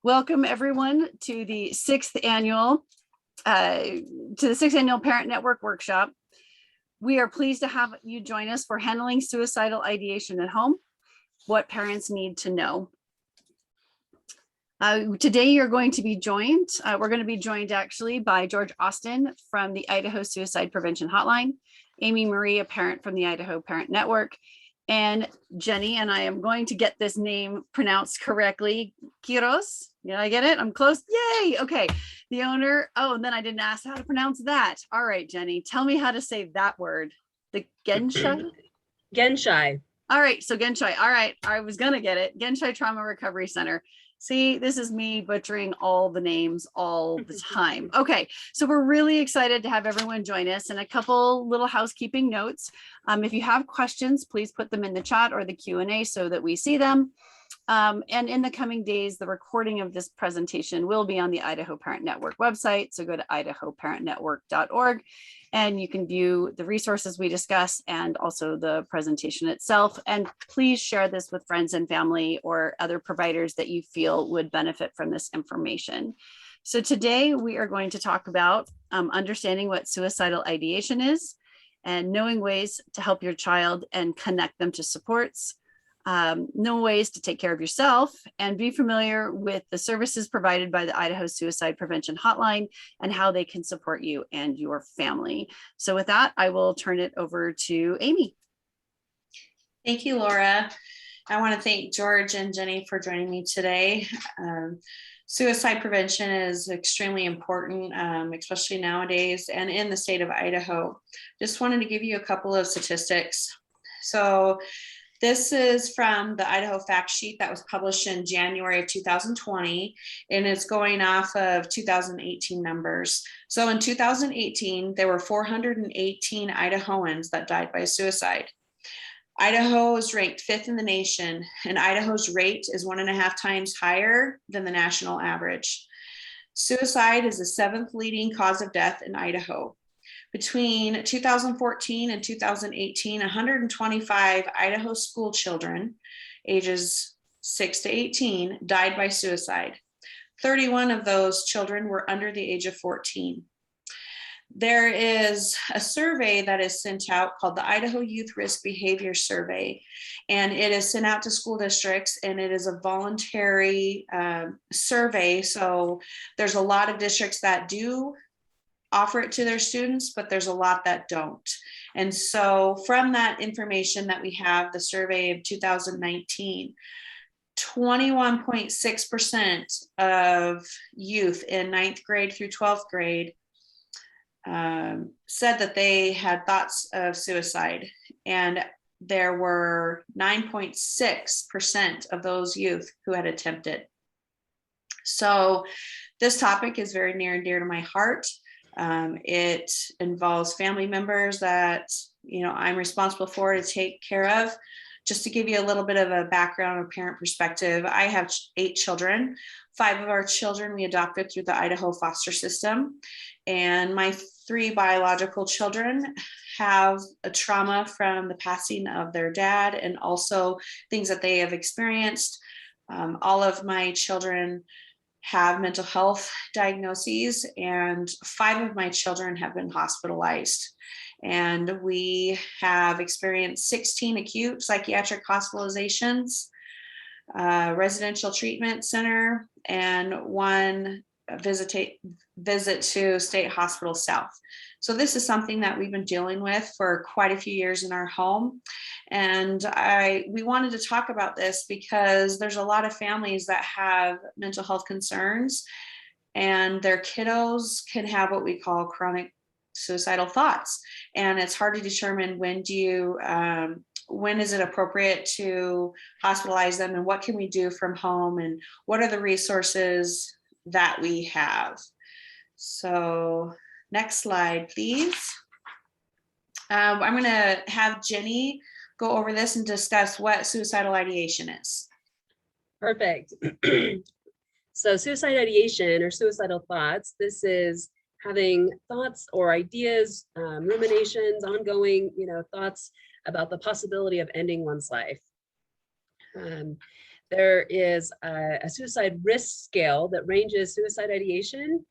Welcome everyone to the sixth annual Parent Network Workshop. We are pleased to have you join us for handling suicidal ideation at home, what parents need to know. Today we're going to be joined actually by George Austin from the Idaho Suicide Prevention Hotline, Amy Marie, a parent from the Idaho Parent Network, and Jenny, and I am going to get this name pronounced correctly, Quiros. Yeah, I get it. I'm close. Yay. Okay. The owner. Oh, and then I didn't ask how to pronounce that. All right, Jenny, tell me how to say that word. The Genshai? Genshai. All right. So Genshai. All right. I was going to get it. Genshai Trauma Recovery Center. See, this is me butchering all the names all the time. Okay, so we're really excited to have everyone join us, and a couple little housekeeping notes. If you have questions, please put them in the chat or the Q&A so that we see them. And in the coming days, the recording of this presentation will be on the Idaho Parent Network website. So go to idahoparentnetwork.org and you can view the resources we discuss and also the presentation itself. And please share this with friends and family or other providers that you feel would benefit from this information. So today we are going to talk about understanding what suicidal ideation is and knowing ways to help your child and connect them to supports. Know ways to take care of yourself, and be familiar with the services provided by the Idaho Suicide Prevention Hotline and how they can support you and your family. So with that, I will turn it over to Amy. Thank you, Laura. I want to thank George and Jenny for joining me today. Suicide prevention is extremely important, especially nowadays and in the state of Idaho. Just wanted to give you a couple of statistics. So this is from the Idaho fact sheet that was published in January of 2020, and it's going off of 2018 numbers. So in 2018, there were 418 Idahoans that died by suicide. Idaho is ranked 5th in the nation, and Idaho's rate is 1.5 times higher than the national average. Suicide is the 7th leading cause of death in Idaho. Between 2014 and 2018, 125 Idaho school children ages 6 to 18 died by suicide. 31 of those children were under the age of 14. There is a survey that is sent out called the Idaho Youth Risk Behavior Survey, and it is sent out to school districts, and it is a voluntary survey. So there's a lot of districts that do offer it to their students, but there's a lot that don't. And so from that information that we have, the survey of 2019, 21.6% of youth in 9th grade through 12th grade said that they had thoughts of suicide. And there were 9.6% of those youth who had attempted. So this topic is very near and dear to my heart. It involves family members that, I'm responsible for to take care of. Just to give you a little bit of a background or parent perspective, I have 8 children. 5 of our children we adopted through the Idaho foster system. And my 3 biological children have a trauma from the passing of their dad and also things that they have experienced. All of my children have mental health diagnoses, and 5 of my children have been hospitalized. And we have experienced 16 acute psychiatric hospitalizations, residential treatment center, and 1 visit to State Hospital South. So this is something that we've been dealing with for quite a few years in our home. And we wanted to talk about this because there's a lot of families that have mental health concerns, and their kiddos can have what we call chronic suicidal thoughts. And it's hard to determine when is it appropriate to hospitalize them, and what can we do from home, and what are the resources that we have. So next slide, please. I'm going to have Jenny go over this and discuss what suicidal ideation is. Perfect. So suicide ideation or suicidal thoughts, this is having thoughts or ideas, ruminations, ongoing, thoughts about the possibility of ending one's life. There is a suicide risk scale that ranges suicide ideation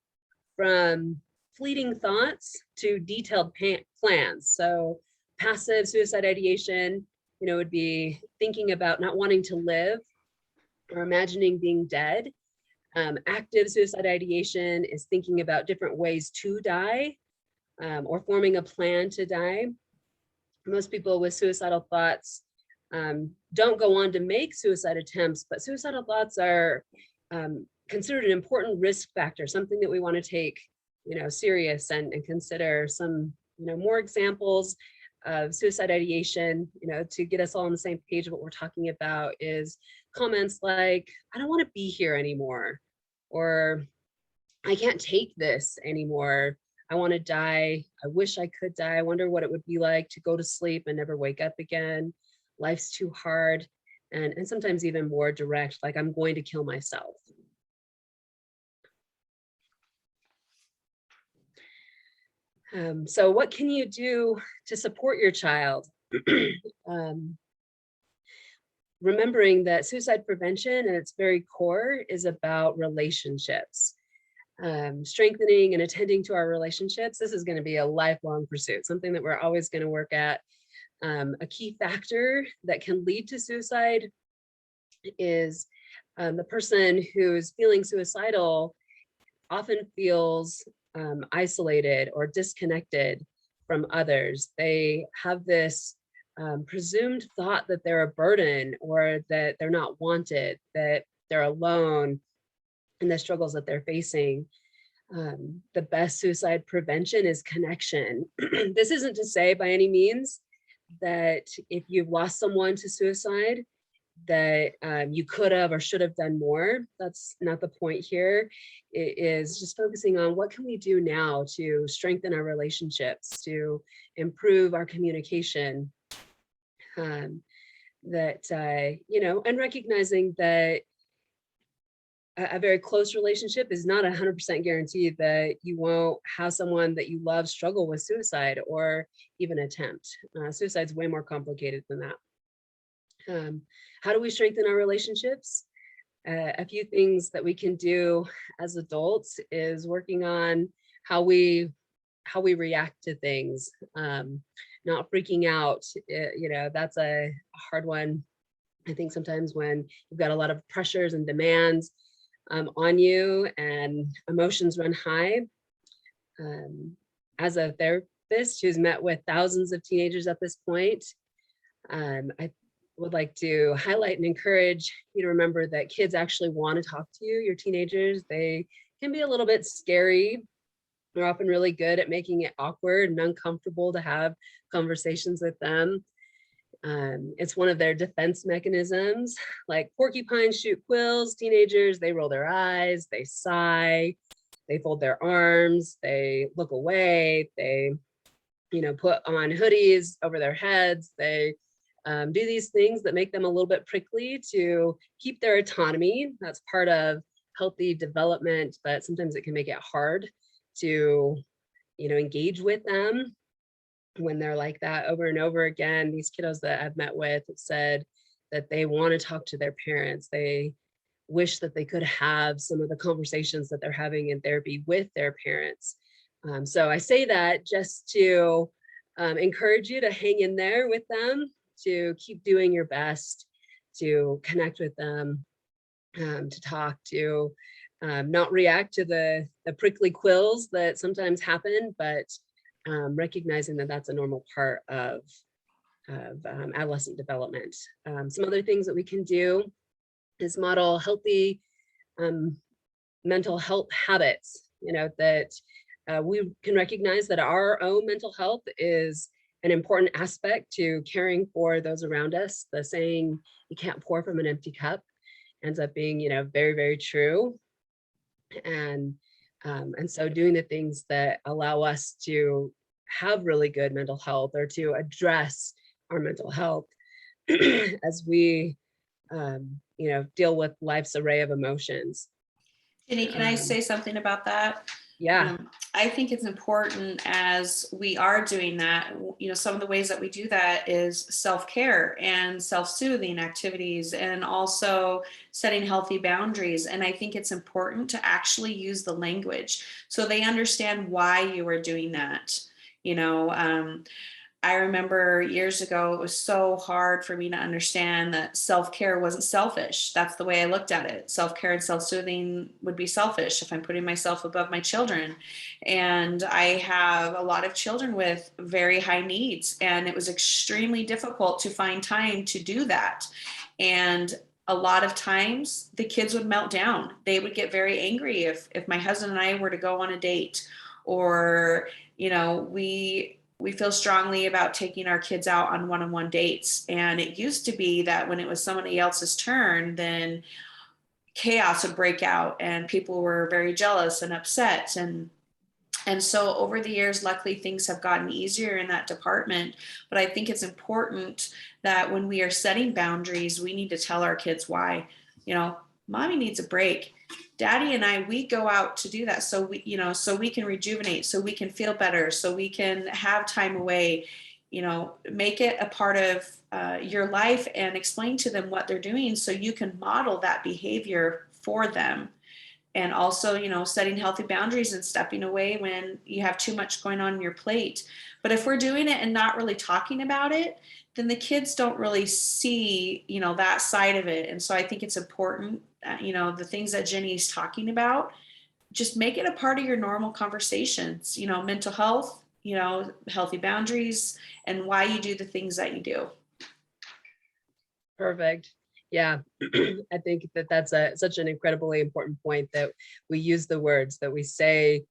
from fleeting thoughts to detailed plans. So passive suicide ideation, would be thinking about not wanting to live or imagining being dead. Active suicide ideation is thinking about different ways to die, or forming a plan to die. Most people with suicidal thoughts don't go on to make suicide attempts, but suicidal thoughts are considered an important risk factor, something that we want to take, serious and consider. Some, more examples of suicide ideation, to get us all on the same page of what we're talking about is comments like, I don't want to be here anymore, or I can't take this anymore. I want to die. I wish I could die. I wonder what it would be like to go to sleep and never wake up again. Life's too hard. And sometimes even more direct, like I'm going to kill myself. So what can you do to support your child? Remembering that suicide prevention at its very core is about relationships. Strengthening and attending to our relationships. This is going to be a lifelong pursuit, something that we're always going to work at. A key factor that can lead to suicide is the person who's feeling suicidal often feels isolated or disconnected from others. They have this presumed thought that they're a burden, or that they're not wanted, that they're alone in the struggles that they're facing. The best suicide prevention is connection. This isn't to say by any means that if you've lost someone to suicide, that you could have or should have done more. That's not the point here. It is just focusing on what can we do now to strengthen our relationships, to improve our communication, and recognizing that a very close relationship is not 100% guaranteed that you won't have someone that you love struggle with suicide or even attempt. Suicide's way more complicated than that. How do we strengthen our relationships? A few things that we can do as adults is working on how we react to things, not freaking out. That's a hard one. I think sometimes when you've got a lot of pressures and demands on you and emotions run high. As a therapist who's met with thousands of teenagers at this point, I would like to highlight and encourage you to remember that kids actually want to talk to you. Your teenagers, they can be a little bit scary. They're often really good at making it awkward and uncomfortable to have conversations with them. It's one of their defense mechanisms. Like porcupines shoot quills, teenagers, they roll their eyes, they sigh, they fold their arms, they look away, they, put on hoodies over their heads. They do these things that make them a little bit prickly to keep their autonomy. That's part of healthy development, but sometimes it can make it hard to, engage with them when they're like that over and over again. These kiddos that I've met with have said that they want to talk to their parents. They wish that they could have some of the conversations that they're having in therapy with their parents. So I say that just to encourage you to hang in there with them, to keep doing your best, to connect with them, to talk, to not react to the prickly quills that sometimes happen, but recognizing that that's a normal part of adolescent development. Some other things that we can do is model healthy mental health habits, that we can recognize that our own mental health is an important aspect to caring for those around us. The saying, you can't pour from an empty cup, ends up being, very, very true. And so doing the things that allow us to have really good mental health, or to address our mental health as we, deal with life's array of emotions. Jenny, can I say something about that? Yeah. I think it's important as we are doing that. Some of the ways that we do that is self-care and self-soothing activities, and also setting healthy boundaries. And I think it's important to actually use the language so they understand why you are doing that. You know, I remember years ago, it was so hard for me to understand that self-care wasn't selfish. That's the way I looked at it. Self-care and self-soothing would be selfish if I'm putting myself above my children. And I have a lot of children with very high needs, and it was extremely difficult to find time to do that. And a lot of times the kids would melt down. They would get very angry if my husband and I were to go on a date, or, we feel strongly about taking our kids out on one-on-one dates. And it used to be that when it was somebody else's turn, then chaos would break out and people were very jealous and upset. And so over the years, luckily things have gotten easier in that department. But I think it's important that when we are setting boundaries, we need to tell our kids why. Mommy needs a break. Daddy and I, we go out to do that so we can rejuvenate, so we can feel better, so we can have time away. Make it a part of your life and explain to them what they're doing so you can model that behavior for them. And also, setting healthy boundaries and stepping away when you have too much going on your plate. But if we're doing it and not really talking about it, then the kids don't really see, that side of it. And so I think it's important, the things that Jenny's talking about, just make it a part of your normal conversations, mental health, healthy boundaries, and why you do the things that you do. Perfect. Yeah, I think that's such an incredibly important point, that we use the words, that we say,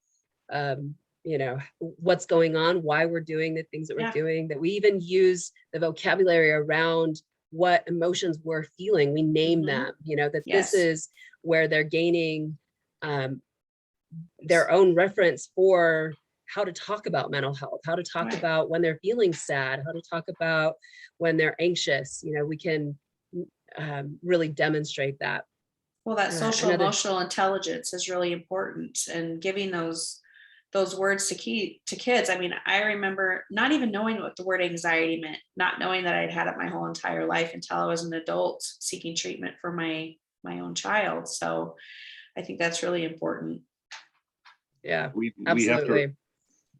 what's going on, why we're doing the things that we're doing, that we even use the vocabulary around what emotions we're feeling. We name them, that this is where they're gaining their own reference for how to talk about mental health, how to talk about when they're feeling sad, how to talk about when they're anxious. We can really demonstrate that. Well, that social emotional intelligence is really important, and giving those words to kids. I mean, I remember not even knowing what the word anxiety meant, not knowing that I'd had it my whole entire life until I was an adult seeking treatment for my own child. So I think that's really important. Yeah, absolutely.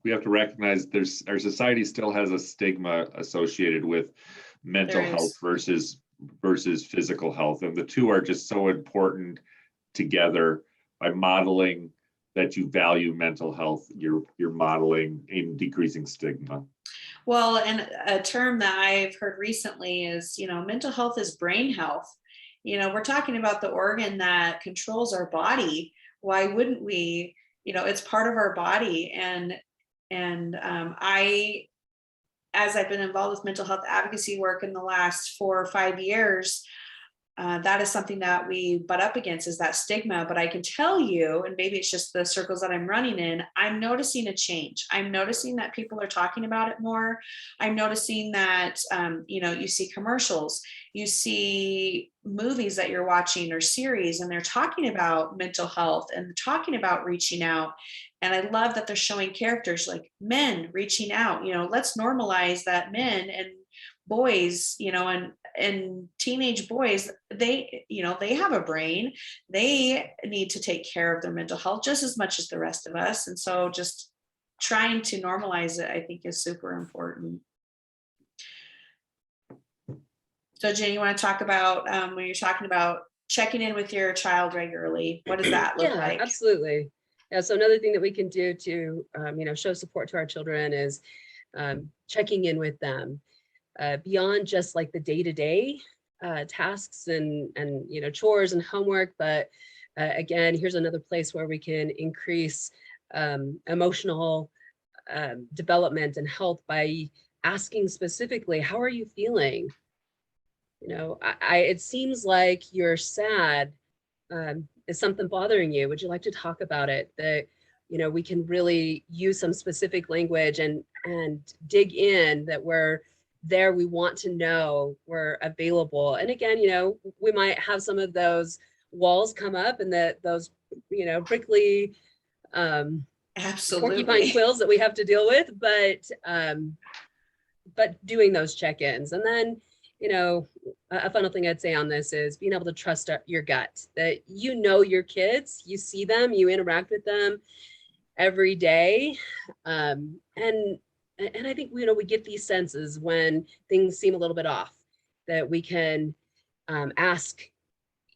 We have to recognize our society still has a stigma associated with mental health versus physical health. And the two are just so important together. By modeling that you value mental health, you're modeling a decreasing stigma. Well, and a term that I've heard recently is, mental health is brain health. We're talking about the organ that controls our body. Why wouldn't we? It's part of our body. And as I've been involved with mental health advocacy work in the last 4 or 5 years, that is something that we butt up against, is that stigma. But I can tell you, and maybe it's just the circles that I'm running in, I'm noticing a change. I'm noticing that people are talking about it more. I'm noticing that, you see commercials, you see movies that you're watching or series, and they're talking about mental health and talking about reaching out. And I love that they're showing characters like men reaching out. Let's normalize that men and boys, and teenage boys, they have a brain. They need to take care of their mental health just as much as the rest of us. And so just trying to normalize it, I think, is super important. So Jen, you want to talk about when you're talking about checking in with your child regularly, what does that look like? Absolutely. Yeah, so another thing that we can do to show support to our children is checking in with them beyond just like the day-to-day tasks and chores and homework. But again, here's another place where we can increase emotional development and health by asking specifically, how are you feeling? It seems like you're sad. Is something bothering you? Would you like to talk about it? That we can really use some specific language and dig in, that we're there, we want to know, we're available. And again, we might have some of those walls come up, and that those prickly Absolutely. porcupine quills that we have to deal with, but doing those check-ins. And then, you know, a final thing I'd say on this is being able to trust your gut, that you know your kids, you see them, you interact with them every day. And I think, you know, we get these senses when things seem a little bit off, that we can ask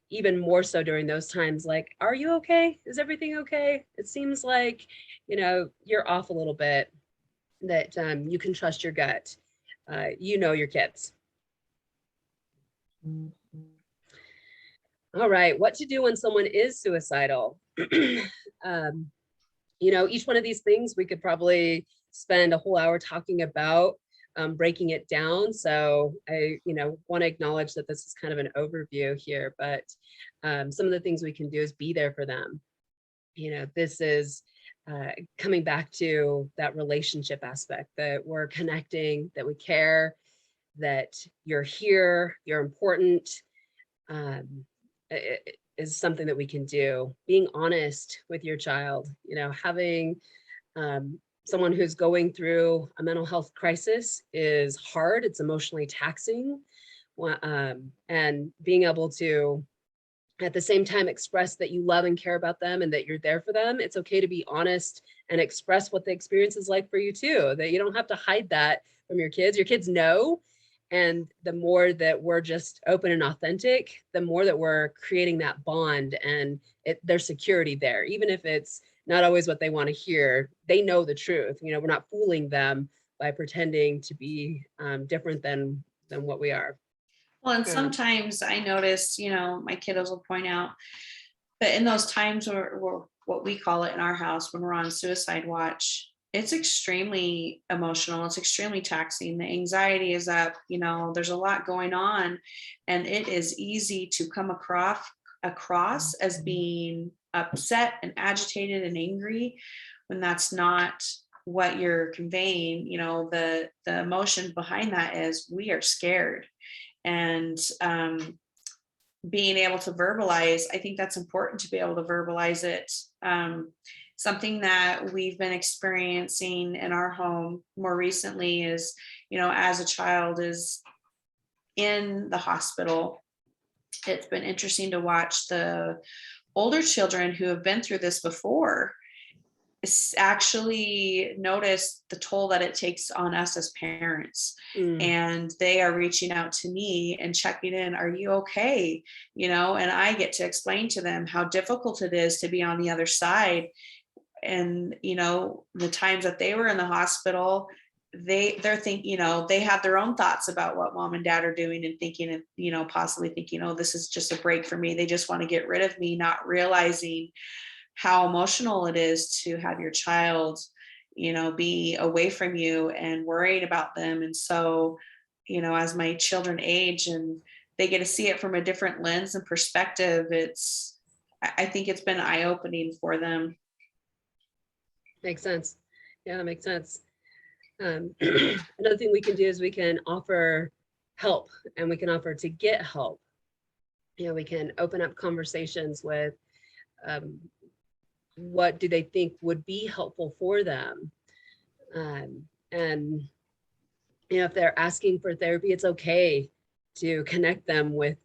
even more so during those times, like, are you okay? Is everything okay? It seems like, you know, you're off a little bit, that you can trust your gut. You know your kids. All right, what to do when someone is suicidal? You know, each one of these things we could probably spend a whole hour talking about, breaking it down. So I, you know, want to acknowledge that this is kind of an overview here, but some of the things we can do is be there for them. You know, this is coming back to that relationship aspect, that we're connecting, that we care, that you're here, you're important. Is something that we can do. Being honest with your child, you know, having someone who's going through a mental health crisis is hard. It's emotionally taxing. And being able to, at the same time, express that you love and care about them and that you're there for them. It's okay to be honest and express what the experience is like for you too, that you don't have to hide that from your kids. Your kids know. And the more that we're just open and authentic, the more that we're creating that bond and there's security there. Even if it's not always what they want to hear, they know the truth. You know, we're not fooling them by pretending to be different than what we are. Well, and sometimes I notice, you know, my kiddos will point out that in those times where what we call it in our house, when we're on suicide watch, it's extremely emotional. It's extremely taxing. The anxiety is up, you know, there's a lot going on, and it is easy to come across as being upset and agitated and angry when that's not what you're conveying. You know, the emotion behind that is we are scared. And being able to verbalize, I think that's important to be able to verbalize it. Something that we've been experiencing in our home more recently is, you know, as a child is in the hospital, it's been interesting to watch the older children who have been through this before actually notice the toll that it takes on us as parents. And they are reaching out to me and checking in, are you okay? You know, and I get to explain to them how difficult it is to be on the other side. And, you know, the times that they were in the hospital, they're thinking, you know, they have their own thoughts about what mom and dad are doing and thinking, and, you know, possibly thinking, oh, this is just a break for me. They just want to get rid of me, not realizing how emotional it is to have your child, you know, be away from you and worrying about them. And so, you know, as my children age and they get to see it from a different lens and perspective, I think it's been eye-opening for them. Makes sense. Yeah, that makes sense. Another thing we can do is we can offer help, and we can offer to get help. You know, we can open up conversations with what do they think would be helpful for them. And, you know, if they're asking for therapy, it's okay to connect them with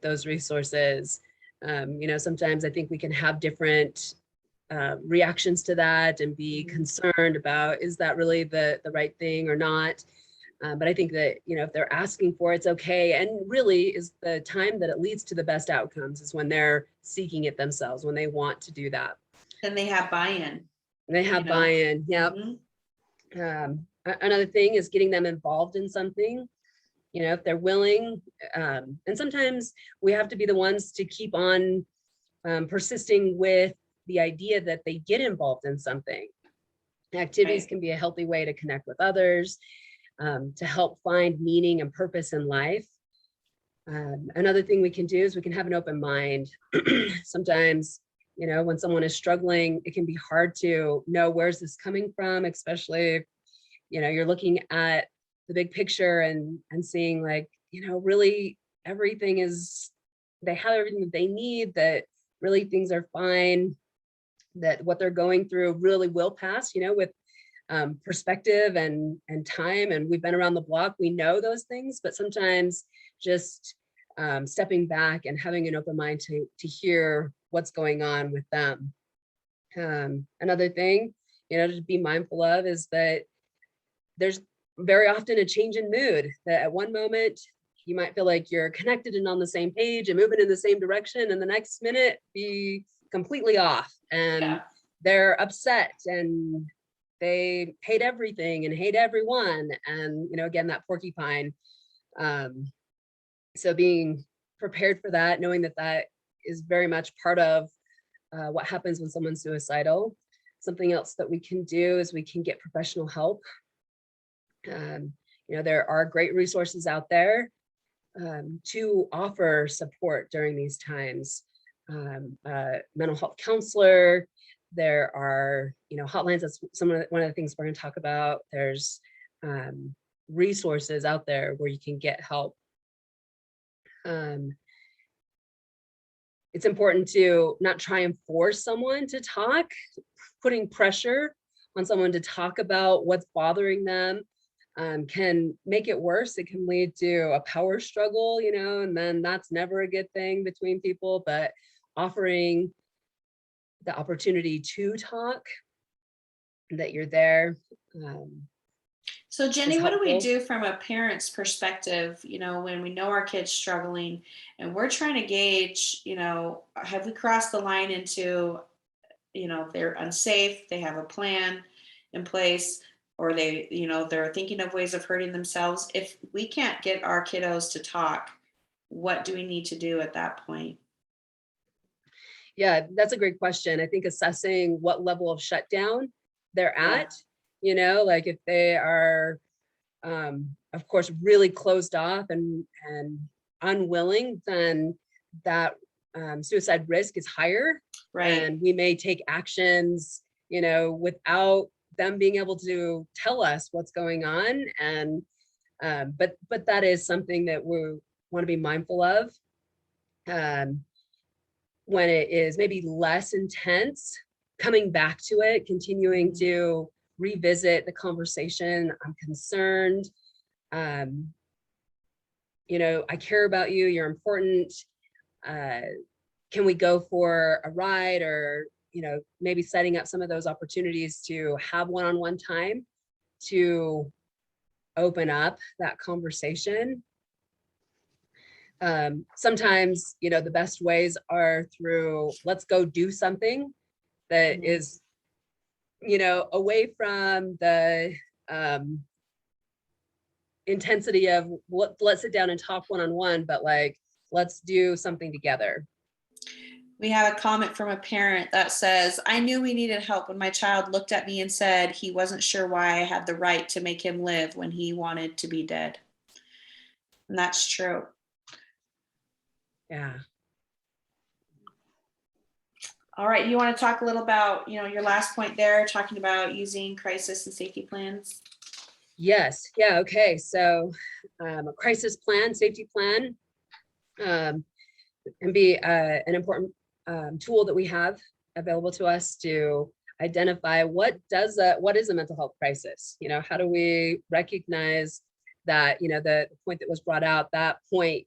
those resources. You know, sometimes I think we can have different reactions to that and be concerned about, is that really the right thing or not? But I think that, you know, if they're asking for it, it's okay. And really is the time that it leads to the best outcomes is when they're seeking it themselves, when they want to do that. And they have buy-in. They have buy-in. Yep. Another thing is getting them involved in something, you know, if they're willing. And sometimes we have to be the ones to keep on persisting with the idea that they get involved in something. Activities can be a healthy way to connect with others, to help find meaning and purpose in life. Another thing we can do is we can have an open mind. Sometimes, you know, when someone is struggling, it can be hard to know, where's this coming from, especially if, you know, you're looking at the big picture and seeing, like, you know, really everything is, they have everything that they need, that really things are fine. that what they're going through really will pass, with perspective and time. And we've been around the block, we know those things, but sometimes just stepping back and having an open mind to hear what's going on with them. Another thing, to be mindful of is that there's very often a change in mood, that at one moment you might feel like you're connected and on the same page and moving in the same direction, and the next minute be completely off, and they're upset and they hate everything and hate everyone, and again, that porcupine. So being prepared for that, knowing that that is very much part of what happens when someone's suicidal. Something else that we can do is we can get professional help. There are great resources out there to offer support during these times. Mental health counselor, there are hotlines. That's one of the things we're going to talk about. There's resources out there where you can get help. It's important to not try and force someone to talk. Putting pressure on someone to talk about what's bothering them can make it worse. It can lead to a power struggle, and then that's never a good thing between people. But offering the opportunity to talk, that you're there. So Jenny, what do we do from a parent's perspective, when we know our kid's struggling and we're trying to gauge, have we crossed the line into, they're unsafe, they have a plan in place, or they're thinking of ways of hurting themselves. If we can't get our kiddos to talk, what do we need to do at that point? Yeah, that's a great question. I think assessing what level of shutdown they're at, like if they are, of course, really closed off and unwilling, then that suicide risk is higher. Right. And we may take actions, without them being able to tell us what's going on. And but that is something that we want to be mindful of. When it is maybe less intense, coming back to it, continuing to revisit the conversation. I'm concerned. I care about you. You're important. Can we go for a ride, or maybe setting up some of those opportunities to have one-on-one time to open up that conversation. Sometimes, the best ways are through, let's go do something that is, away from the intensity of let's sit down and talk one-on-one, but like, let's do something together. We have a comment from a parent that says, I knew we needed help when my child looked at me and said he wasn't sure why I had the right to make him live when he wanted to be dead. And that's true. Yeah. All right. You want to talk a little about, your last point there, talking about using crisis and safety plans? Yes. Yeah. Okay. So a crisis plan, safety plan, can be an important tool that we have available to us to identify what is a mental health crisis. How do we recognize that, the point that was brought out, that point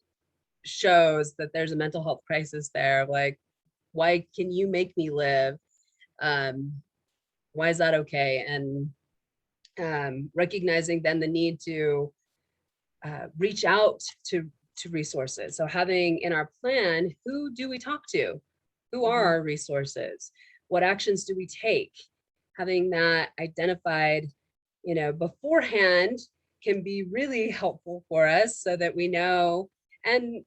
shows that there's a mental health crisis there. Like, why can you make me live? Why is that okay? And recognizing then the need to reach out to resources. So having in our plan, who do we talk to? Who are our resources? What actions do we take? Having that identified, beforehand can be really helpful for us, so that we know. And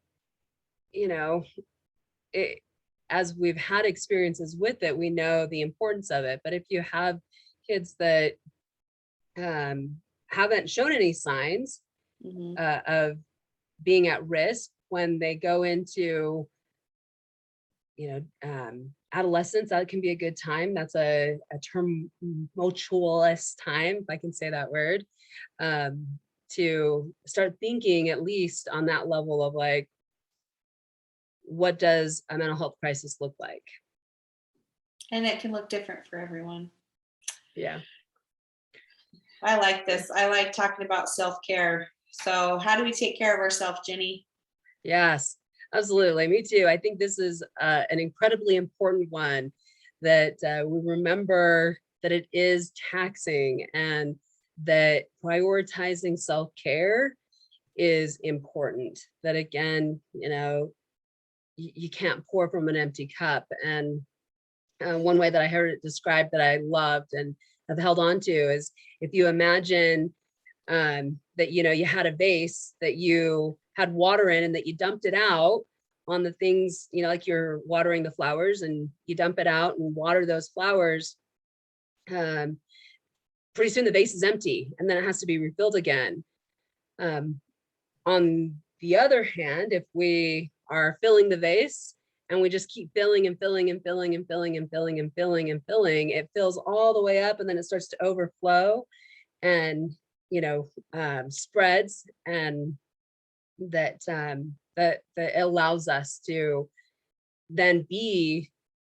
as we've had experiences with it, we know the importance of it. But if you have kids that haven't shown any signs of being at risk when they go into adolescence, that can be a good time. That's a tumultuous time, if I can say that word, to start thinking at least on that level of like, what does a mental health crisis look like? And it can look different for everyone. Yeah. I like this. I like talking about self-care. So how do we take care of ourselves, Jenny? Yes, absolutely. Me too. I think this is an incredibly important one, that we remember that it is taxing, and that prioritizing self-care is important. That again, you can't pour from an empty cup. And one way that I heard it described that I loved and have held on to is, if you imagine that you had a vase that you had water in, and that you dumped it out on the things, like you're watering the flowers, and you dump it out and water those flowers. Pretty soon the vase is empty, and then it has to be refilled again. On the other hand, if we are filling the vase and we just keep filling and filling and filling and filling and filling and filling and filling, it fills all the way up, and then it starts to overflow and spreads, and that allows us to then be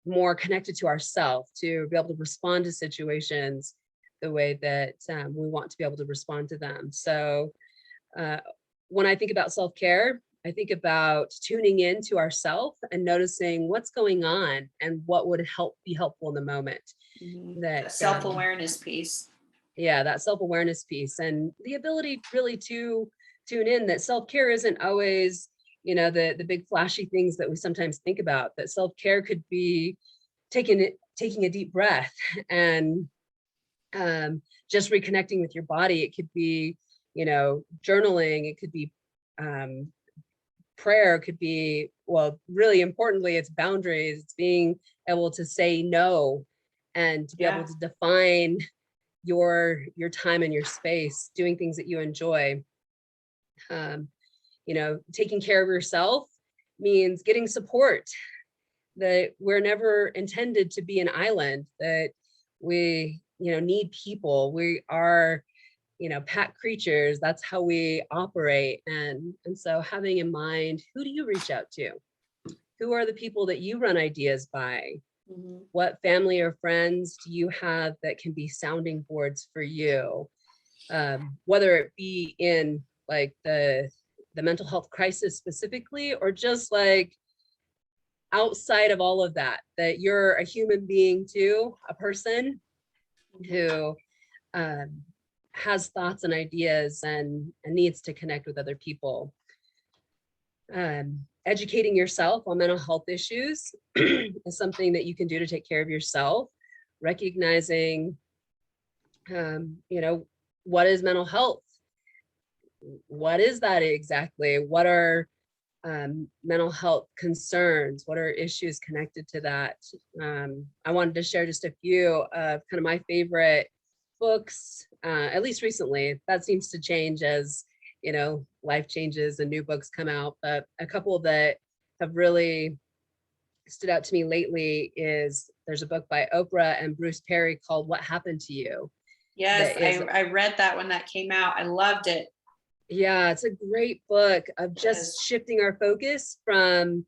more connected to ourselves, to be able to respond to situations the way that we want to be able to respond to them. So when I think about self-care, I think about tuning in to ourselves and noticing what's going on and what would be helpful in the moment. Mm-hmm. That self-awareness piece. Yeah, that self-awareness piece, and the ability really to tune in that self-care isn't always, the big flashy things that we sometimes think about. That self-care could be taking a deep breath and just reconnecting with your body. It could be, journaling. It could be prayer. It could be, well, really importantly, it's boundaries. It's being able to say no, and to be able to define your time and your space, doing things that you enjoy. Taking care of yourself means getting support. That we're never intended to be an island, that we need people. We are pack creatures. That's how we operate. And so having in mind, who do you reach out to? Who are the people that you run ideas by? Mm-hmm. What family or friends do you have that can be sounding boards for you? Whether it be in like the mental health crisis specifically, or just like outside of all of that, that you're a human being too, a person who has thoughts and ideas and needs to connect with other people. Educating yourself on mental health issues is something that you can do to take care of yourself. Recognizing, what is mental health? What is that exactly? What are mental health concerns? What are issues connected to that? I wanted to share just a few of kind of my favorite books, at least recently. That seems to change as life changes and new books come out, but a couple that have really stood out to me lately is, there's a book by Oprah and Bruce Perry called What Happened to You. Yes, I read that when that came out. I loved it. Yeah, it's a great book of just shifting our focus from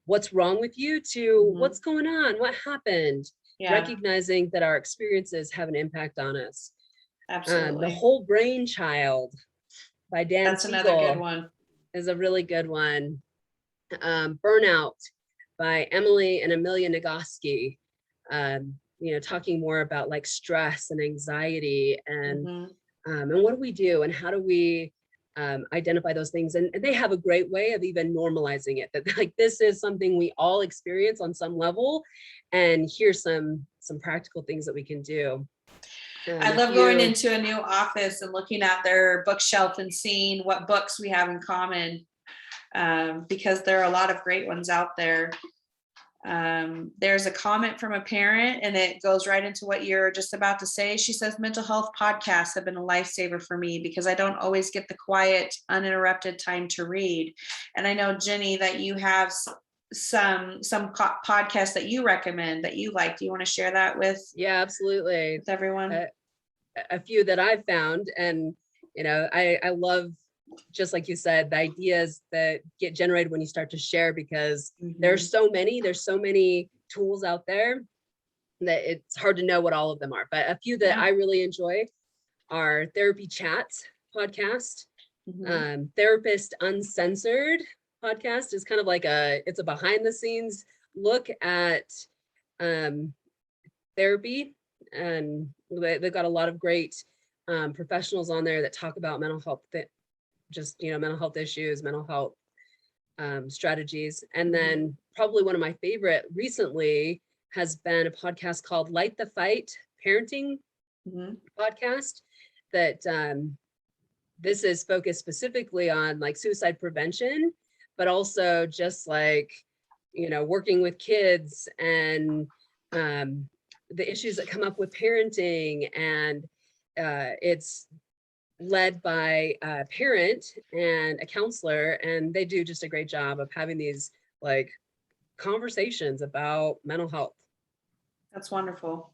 what's wrong with you to what's going on, what happened, recognizing that our experiences have an impact on us. Absolutely. The Whole Brain Child by Dan That's Siegel another good one. is a really good one. Burnout by Emily and Amelia Nagoski, talking more about like stress and anxiety and what do we do and how do we identify those things. And they have a great way of even normalizing it, that like this is something we all experience on some level, and here's some practical things that we can do. I love going into a new office and looking at their bookshelf and seeing what books we have in common, because there are a lot of great ones out there. There's a comment from a parent, and it goes right into what you're just about to say. She says, mental health podcasts have been a lifesaver for me because I don't always get the quiet, uninterrupted time to read. And I know, Jenny, that you have some podcasts that you recommend that you like. Do you want to share that with? Yeah, absolutely. With everyone? A few that I've found, and I love, just like you said, the ideas that get generated when you start to share, because there's so many tools out there that it's hard to know what all of them are, but a few that I really enjoy are Therapy Chats podcast, Therapist Uncensored podcast is kind of like it's a behind the scenes look at therapy, and they've got a lot of great professionals on there that talk about mental health, mental health issues, mental health strategies. And then probably one of my favorite recently has been a podcast called Light the Fight Parenting podcast that this is focused specifically on like suicide prevention, but also just like, working with kids and the issues that come up with parenting. And it's led by a parent and a counselor, and they do just a great job of having these like conversations about mental health. That's wonderful.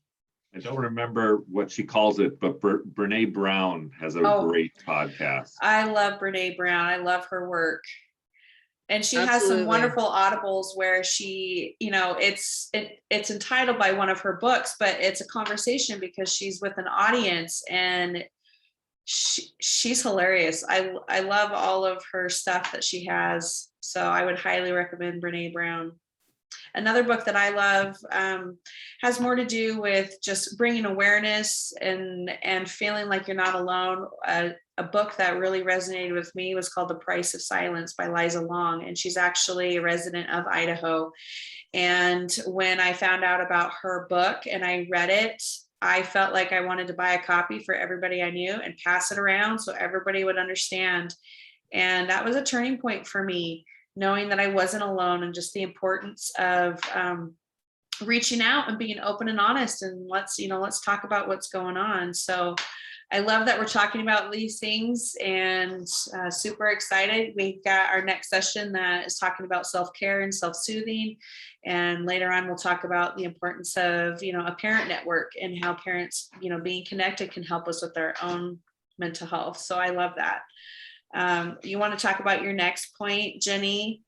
I don't remember what she calls it, but Brene Brown has a great podcast. I love Brene Brown. I love her work. And she has some wonderful audibles where she, it's entitled by one of her books, but it's a conversation because she's with an audience, and she's hilarious. I love all of her stuff that she has. So I would highly recommend Brene Brown. Another book that I love has more to do with just bringing awareness and feeling like you're not alone. A book that really resonated with me was called The Price of Silence by Liza Long, and she's actually a resident of Idaho. And when I found out about her book and I read it, I felt like I wanted to buy a copy for everybody I knew and pass it around so everybody would understand. And that was a turning point for me, knowing that I wasn't alone, and just the importance of reaching out and being open and honest, and let's talk about what's going on. So I love that we're talking about these things, and super excited. We've got our next session that is talking about self-care and self-soothing. And later on, we'll talk about the importance of, a parent network and how parents, being connected can help us with our own mental health. So I love that. You want to talk about your next point, Jenny,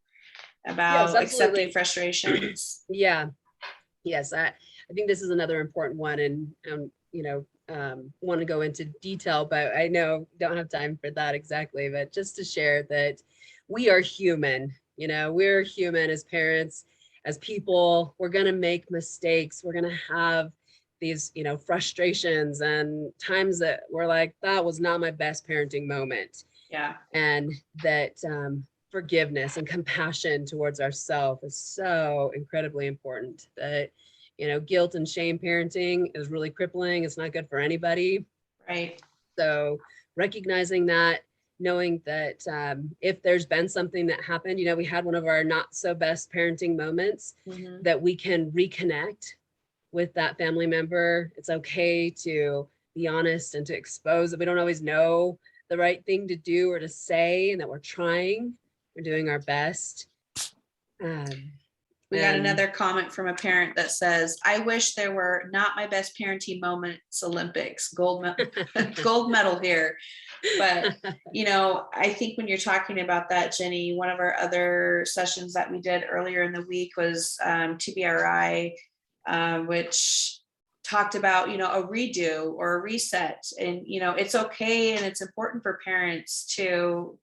about accepting frustrations? Yes, I think this is another important one, and want to go into detail, but I know don't have time for that exactly, but just to share that we are human. We're human as parents, as people. We're going to make mistakes. We're going to have these, frustrations and times that we're like, that was not my best parenting moment. Yeah. And that forgiveness and compassion towards ourselves is so incredibly important. That guilt and shame parenting is really crippling. It's not good for anybody. Right. So recognizing that, knowing that if there's been something that happened, we had one of our not so best parenting moments, that we can reconnect with that family member. It's okay to be honest and to expose that we don't always know the right thing to do or to say, and that we're trying, we're doing our best. We got another comment from a parent that says, I wish there were not my best parenting moments Olympics, gold medal here. But, I think when you're talking about that, Jenny, one of our other sessions that we did earlier in the week was TBRI, which talked about, a redo or a reset. And, it's okay. And it's important for parents to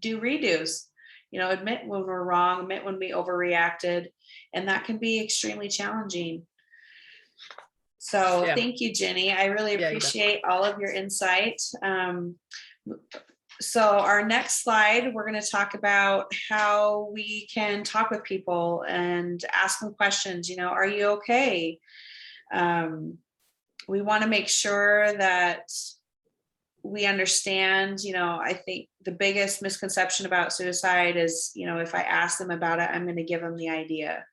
do redos. Admit when we're wrong, admit when we overreacted, and that can be extremely challenging. So Thank you, Jenny. I really appreciate all of your insight. So our next slide, we're going to talk about how we can talk with people and ask them questions. Are you okay? We want to make sure that we understand, I think the biggest misconception about suicide is, if I ask them about it, I'm going to give them the idea.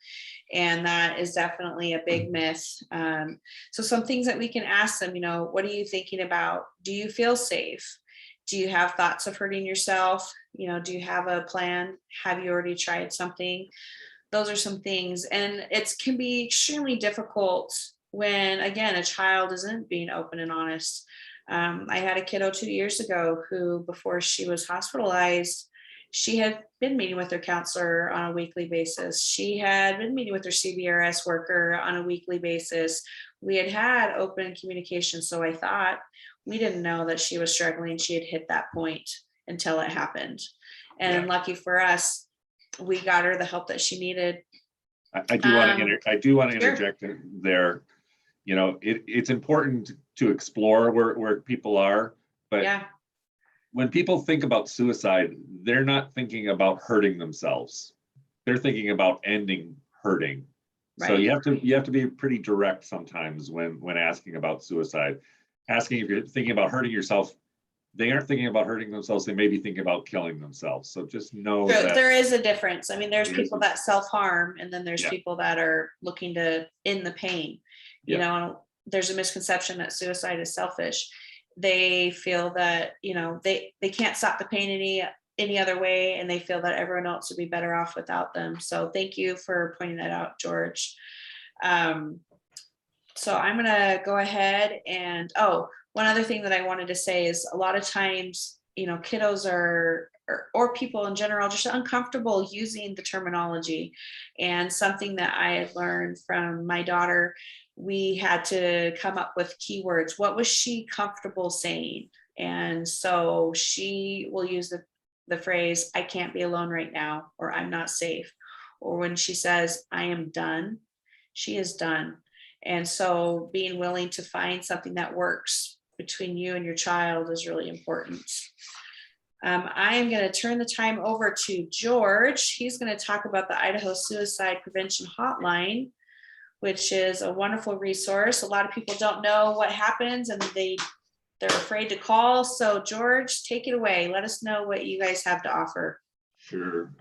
And that is definitely a big myth. So some things that we can ask them, what are you thinking about? Do you feel safe? Do you have thoughts of hurting yourself? Do you have a plan? Have you already tried something? Those are some things. And it can be extremely difficult when, again, a child isn't being open and honest. I had a kiddo 2 years ago who, before she was hospitalized, She had been meeting with her counselor on a weekly basis. She had been meeting with her CBRS worker on a weekly basis. We had had open communication, so I thought. We didn't know that she was struggling. She had hit that point until it happened. And lucky for us, we got her the help that she needed. I do want to Sure. interject there. You know, it's important to explore where people are, but Yeah, when people think about suicide, they're not thinking about hurting themselves. They're thinking about ending hurting. So right. you have to be pretty direct sometimes when asking about suicide. Asking if you're thinking about hurting yourself, they aren't thinking about hurting themselves. They may be thinking about killing themselves. So just know that There is a difference. I mean, there's There is people a- that self-harm, and then there's Yeah. people that are looking to end the pain. You Yeah. know, there's a misconception that suicide is selfish. They feel that, you know, they can't stop the pain any other way, and they feel that everyone else would be better off without them. So thank you for pointing that out, George. So I'm gonna go ahead and, oh, one other thing that I wanted to say is a lot of times, you know, kiddos or people in general just uncomfortable using the terminology. And something that I had learned from my daughter, we had to come up with keywords. What was she comfortable saying? And so she will use the phrase, I can't be alone right now, or I'm not safe. Or when she says, I am done, she is done. And so being willing to find something that works between you and your child is really important. I am going to turn the time over to George. He's going to talk about the Idaho Suicide Prevention Hotline, which is a wonderful resource. A lot of people don't know what happens and they're afraid to call. So George, take it away. Let us know what you guys have to offer. Sure.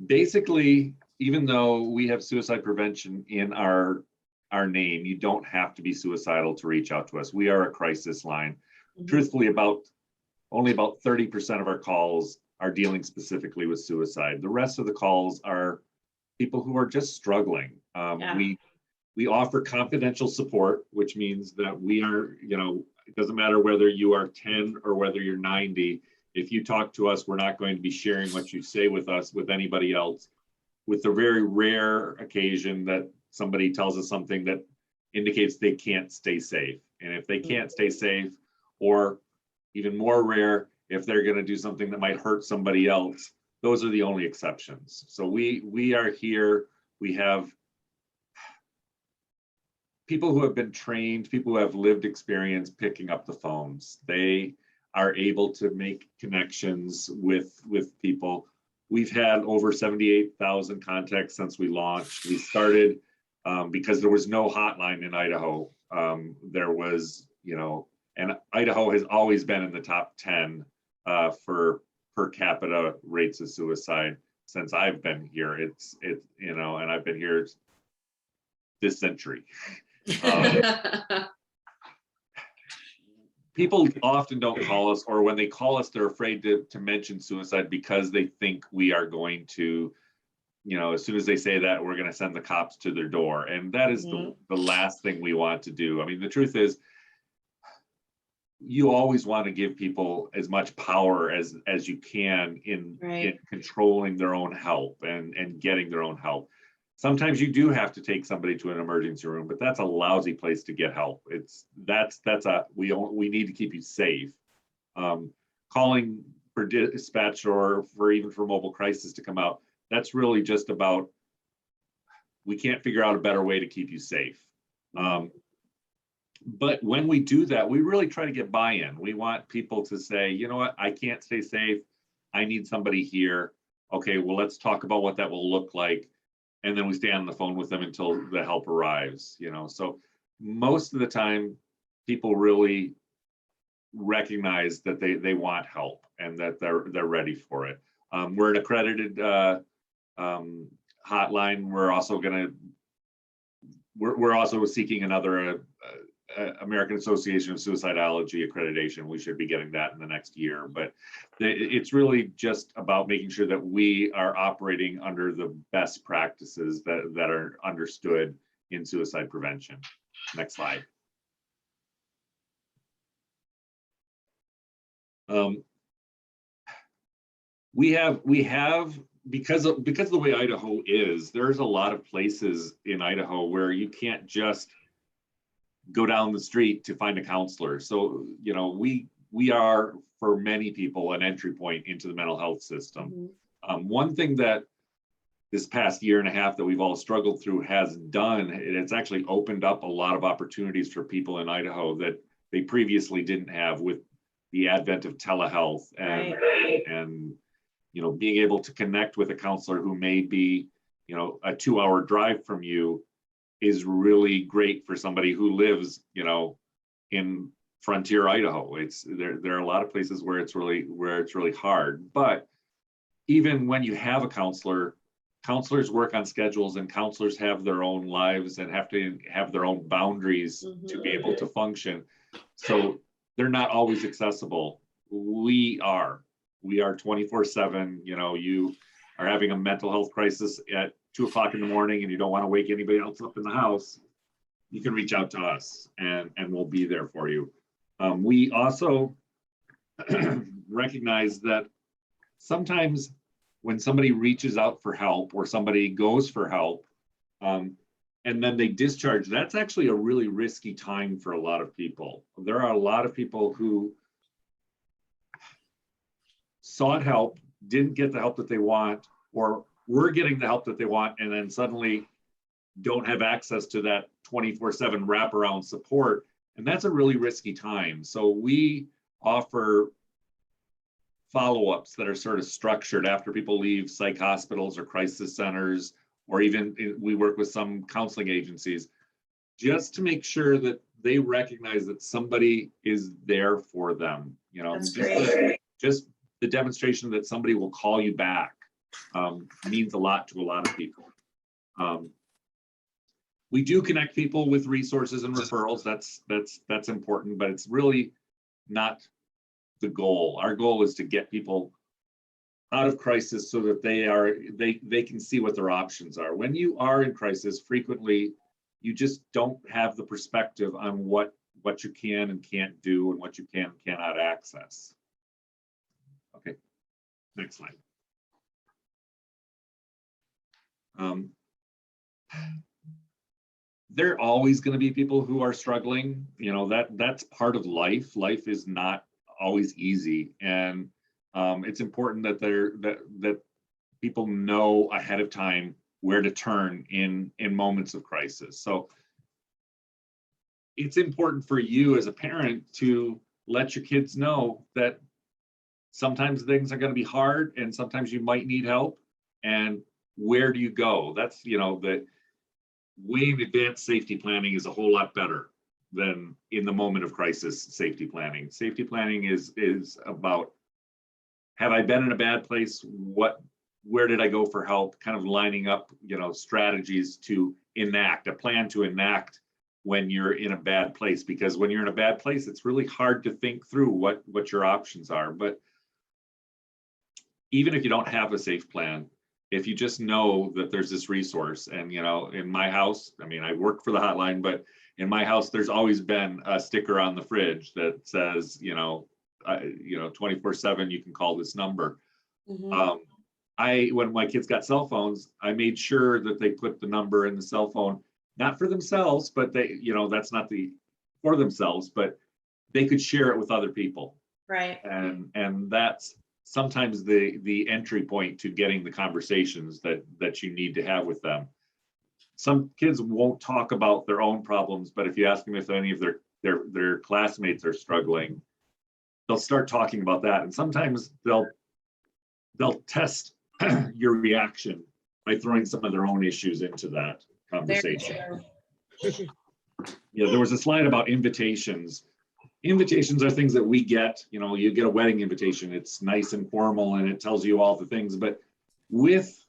Basically, even though we have suicide prevention in our name, you don't have to be suicidal to reach out to us. We are a crisis line. Mhm. Truthfully, only about 30% of our calls are dealing specifically with suicide. The rest of the calls are people who are just struggling. Yeah. We offer confidential support, which means that we are, you know, it doesn't matter whether you are 10 or whether you're 90. If you talk to us, we're not going to be sharing what you say with us with anybody else, with the very rare occasion that somebody tells us something that indicates they can't stay safe. And if they can't stay safe, or even more rare, if they're going to do something that might hurt somebody else, those are the only exceptions. So we are here. We have people who have been trained, people who have lived experience picking up the phones. They are able to make connections with people. We've had over 78,000 contacts since we launched. We started because there was no hotline in Idaho. There was, you know, and Idaho has always been in the top 10 for per capita rates of suicide since I've been here. It's you know, and I've been here this century. People often don't call us, or when they call us, they're afraid to mention suicide because they think we are going to, you know, as soon as they say that, we're going to send the cops to their door. And that is the last thing we want to do. I mean, the truth is, you always want to give people as much power as you can in controlling their own help and getting their own help. Sometimes you do have to take somebody to an emergency room, but that's a lousy place to get help. We need to keep you safe. Calling for dispatch or for mobile crisis to come out, that's really just about, we can't figure out a better way to keep you safe. But when we do that, we really try to get buy-in. We want people to say, you know what, I can't stay safe. I need somebody here. Okay, well, let's talk about what that will look like. And then we stay on the phone with them until the help arrives, you know. So most of the time, people really recognize that they want help and that they're ready for it. We're an accredited hotline. We're also seeking another American Association of Suicidology accreditation. We should be getting that in the next year, but it's really just about making sure that we are operating under the best practices that are understood in suicide prevention. Next slide. We have because of the way Idaho is, there's a lot of places in Idaho where you can't just go down the street to find a counselor. So, you know, we are, for many people, an entry point into the mental health system. One thing that this past year and a half that we've all struggled through has done, it's actually opened up a lot of opportunities for people in Idaho that they previously didn't have, with the advent of telehealth and you know, being able to connect with a counselor who may be, you know, a 2-hour drive from you is really great for somebody who lives, you know, in frontier Idaho. It's there are a lot of places where it's really hard. But even when you have a counselor, counselors work on schedules, and counselors have their own lives and have to have their own boundaries to be able to function. So they're not always accessible. We are 24/7. You know, you are having a mental health crisis at 2 o'clock in the morning and you don't want to wake anybody else up in the house, you can reach out to us and we'll be there for you. We also recognize that sometimes when somebody reaches out for help or somebody goes for help, and then they discharge, that's actually a really risky time for a lot of people. There are a lot of people who sought help, didn't get the help that they want, or were getting the help that they want, and then suddenly don't have access to that 24/7 wraparound support. And that's a really risky time. So we offer follow-ups that are sort of structured after people leave psych hospitals or crisis centers, or even we work with some counseling agencies, just to make sure that they recognize that somebody is there for them. You know, just the demonstration that somebody will call you back means a lot to a lot of people. We do connect people with resources and referrals. That's important, but it's really not the goal. Our goal is to get people out of crisis so that they can see what their options are. When you are in crisis, frequently you just don't have the perspective on what you can and can't do and what you can and cannot access. Okay, next slide. There are always going to be people who are struggling. You know, that's part of life. Life is not always easy, and it's important that that people know ahead of time where to turn in moments of crisis. So it's important for you as a parent to let your kids know that sometimes things are going to be hard and sometimes you might need help, and where do you go? That's, you know, that way in advance safety planning is a whole lot better than in the moment of crisis safety planning. Safety planning is about, have I been in a bad place? Where did I go for help? Kind of lining up, you know, strategies to enact, a plan to enact when you're in a bad place. Because when you're in a bad place, it's really hard to think through what your options are. But even if you don't have a safe plan, if you just know that there's this resource, and, you know, in my house, I mean, I work for the hotline, but in my house, there's always been a sticker on the fridge that says, you know, 24/7, you can call this number. When my kids got cell phones, I made sure that they put the number in the cell phone, not for themselves, but they, you know, that's not for themselves, but they could share it with other people. Right. And that's sometimes the entry point to getting the conversations that you need to have with them. Some kids won't talk about their own problems, but if you ask them if any of their classmates are struggling, they'll start talking about that. And sometimes they'll test your reaction by throwing some of their own issues into that conversation. Yeah, there was a slide about invitations. Invitations are things that we get. You know, you get a wedding invitation, it's nice and formal and it tells you all the things. But with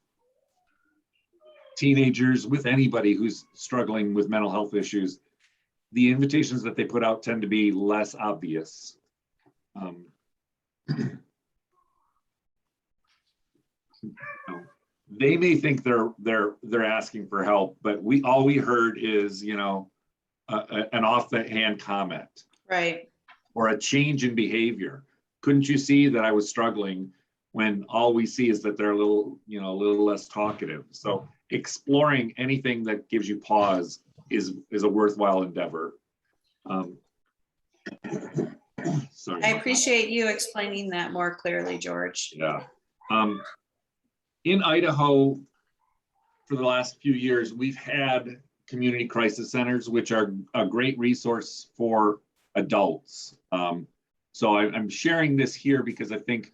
teenagers, with anybody who's struggling with mental health issues, the invitations that they put out tend to be less obvious. They may think they're asking for help, but all we heard is, you know, an off-the-hand comment. Right. Or a change in behavior. Couldn't you see that I was struggling? when all we see is that they're a little, a little less talkative. So exploring anything that gives you pause is a worthwhile endeavor. Sorry. I appreciate you explaining that more clearly, George. Yeah. In Idaho, for the last few years, we've had community crisis centers, which are a great resource for adults. So I'm sharing this here because I think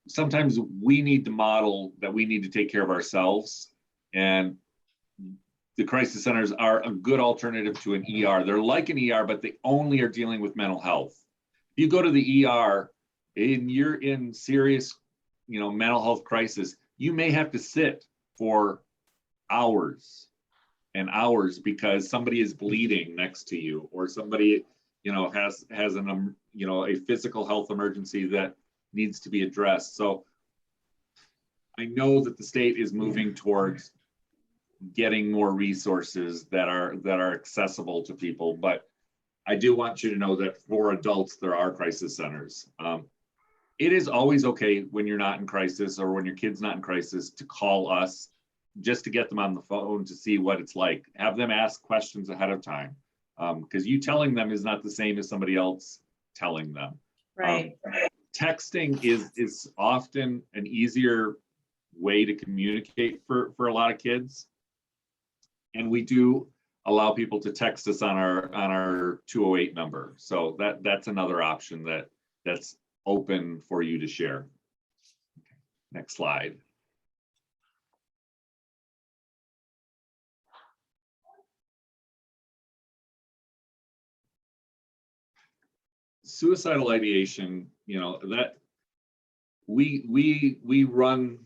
sometimes we need to model that we need to take care of ourselves, and the crisis centers are a good alternative to an ER. They're like an ER, but they only are dealing with mental health. If you go to the ER and you're in serious, mental health crisis, you may have to sit for hours and hours because somebody is bleeding next to you, or somebody, has an, a physical health emergency that needs to be addressed. So I know that the state is moving towards getting more resources that are accessible to people, but I do want you to know that for adults, there are crisis centers. It is always okay when you're not in crisis or when your kid's not in crisis to call us just to get them on the phone to see what it's like. Have them ask questions ahead of time, because you telling them is not the same as somebody else telling them. Right. Texting is often an easier way to communicate for a lot of kids. And we do allow people to text us on our 208 number. So that's another option that's open for you to share. Next slide. Suicidal ideation, that we run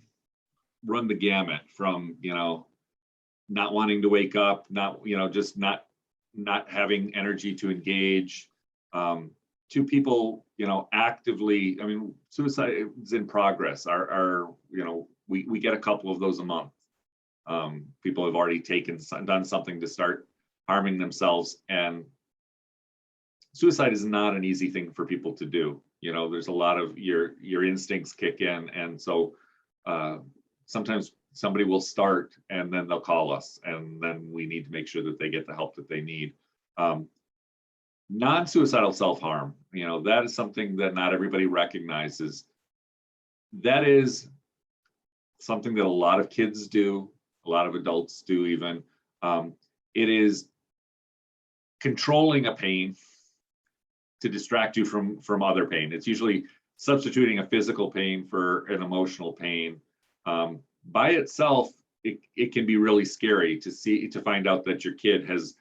the gamut from, not wanting to wake up, not, just not having energy to engage, to people, actively, suicide is in progress. We get a couple of those a month. People have already done something to start harming themselves, and suicide is not an easy thing for people to do. There's a lot of your instincts kick in, and so sometimes somebody will start and then they'll call us, and then we need to make sure that they get the help that they need. Non-suicidal self-harm, that is something that not everybody recognizes. That is something that a lot of kids do, a lot of adults do even. It is controlling a pain to distract you from other pain. It's usually substituting a physical pain for an emotional pain. By itself, it can be really scary to find out that your kid has,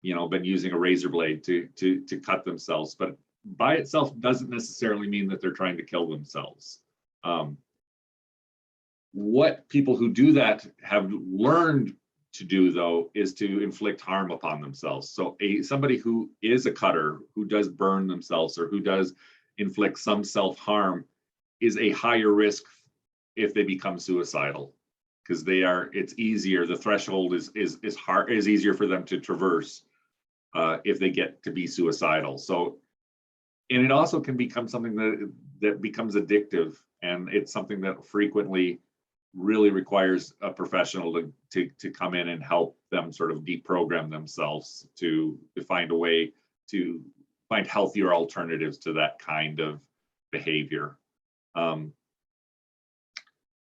been using a razor blade to cut themselves. But by itself doesn't necessarily mean that they're trying to kill themselves. What people who do that have learned to do, though, is to inflict harm upon themselves. So somebody who is a cutter, who does burn themselves, or who does inflict some self-harm, is a higher risk if they become suicidal, because it's easier. The threshold is easier for them to traverse if they get to be suicidal. So, and it also can become something that becomes addictive, and it's something that frequently really requires a professional to come in and help them sort of deprogram themselves to find a way to find healthier alternatives to that kind of behavior.